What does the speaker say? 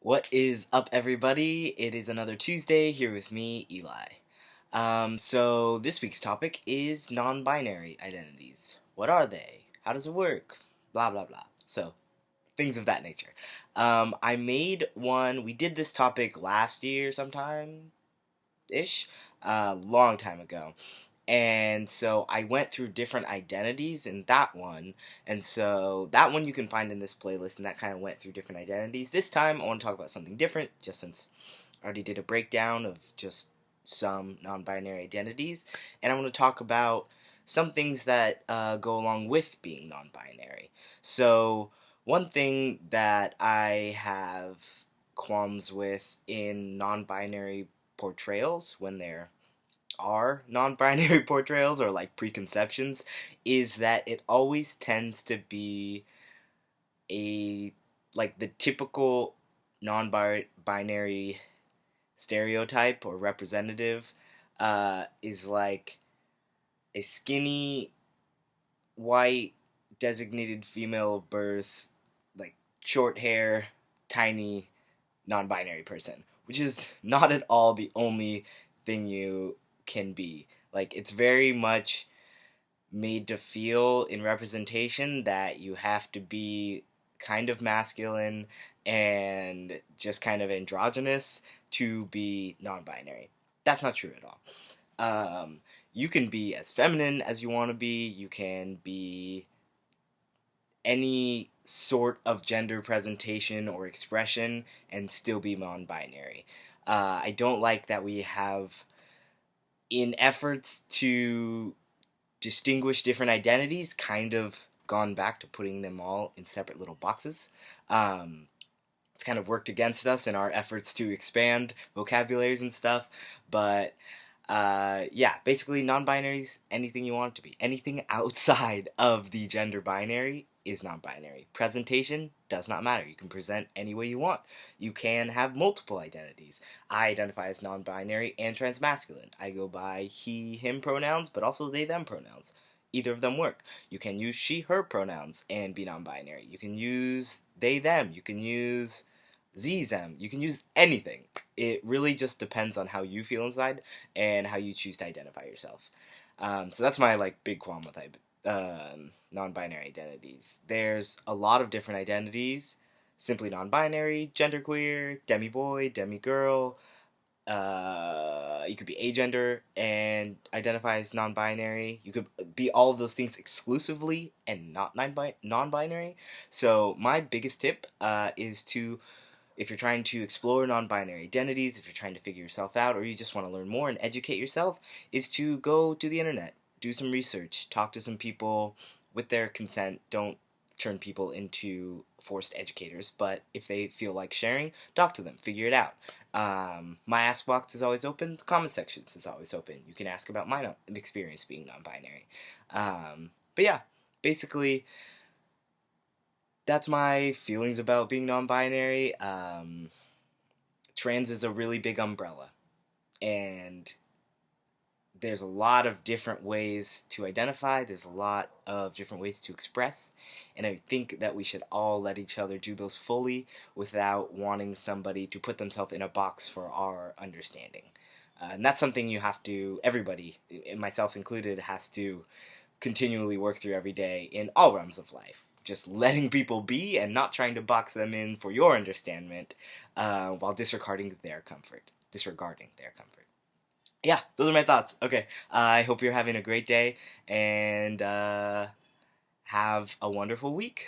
What is up, everybody? It is another Tuesday here with me, Eli. So this week's topic is non-binary identities. What are they? How does it work? Blah blah blah. So things of that nature. I made one. We did this topic last year, sometime ish, long time ago. And so I went through different identities in that one. And so that one you can find in this playlist, and that kind of went through different identities. This time I want to talk about something different, just since I already did a breakdown of just some non binary identities. And I want to talk about some things that go along with being non binary. So, one thing that I have qualms with in non binary portrayals when they're are non-binary portrayals or like preconceptions is that it always tends to be a like the typical non-binary stereotype or representative is like a skinny white designated female of birth, like short hair, tiny non-binary person, which is not at all the only thing you can be. Like, it's very much made to feel in representation that you have to be kind of masculine and just kind of androgynous to be non-binary. That's not true at all. You can be as feminine as you want to be. You can be any sort of gender presentation or expression and still be non-binary. I don't like that we have, in efforts to distinguish different identities, kind of gone back to putting them all in separate little boxes. It's kind of worked against us in our efforts to expand vocabularies and stuff, but yeah, basically non-binary is anything you want it to be. Anything outside of the gender binary is non-binary. Presentation does not matter. You can present any way you want. You can have multiple identities. I identify as non-binary and transmasculine. I go by he, him pronouns, but also they, them pronouns. Either of them work. You can use she, her pronouns and be non-binary. You can use they, them. You can use Z, them. You can use anything. It really just depends on how you feel inside and how you choose to identify yourself. So that's my big qualm with non-binary identities. There's a lot of different identities: simply non-binary, genderqueer, demi-boy, demi-girl. You could be agender and identify as non-binary. You could be all of those things exclusively and not non-binary. So my biggest tip is to, if you're trying to explore non-binary identities, if you're trying to figure yourself out, or you just want to learn more and educate yourself, is to go to the internet, do some research, talk to some people with their consent. Don't turn people into forced educators, but if they feel like sharing, talk to them, figure it out. My ask box is always open. The comment sections is always open. You can ask about my experience being non-binary. But yeah, basically, that's my feelings about being non-binary. Trans is a really big umbrella, and there's a lot of different ways to identify. There's a lot of different ways to express, and I think that we should all let each other do those fully without wanting somebody to put themselves in a box for our understanding. And that's something you have to, everybody, myself included, has to continually work through every day in all realms of life. Just letting people be and not trying to box them in for your understanding, while disregarding their comfort. Yeah, those are my thoughts. Okay, I hope you're having a great day and have a wonderful week.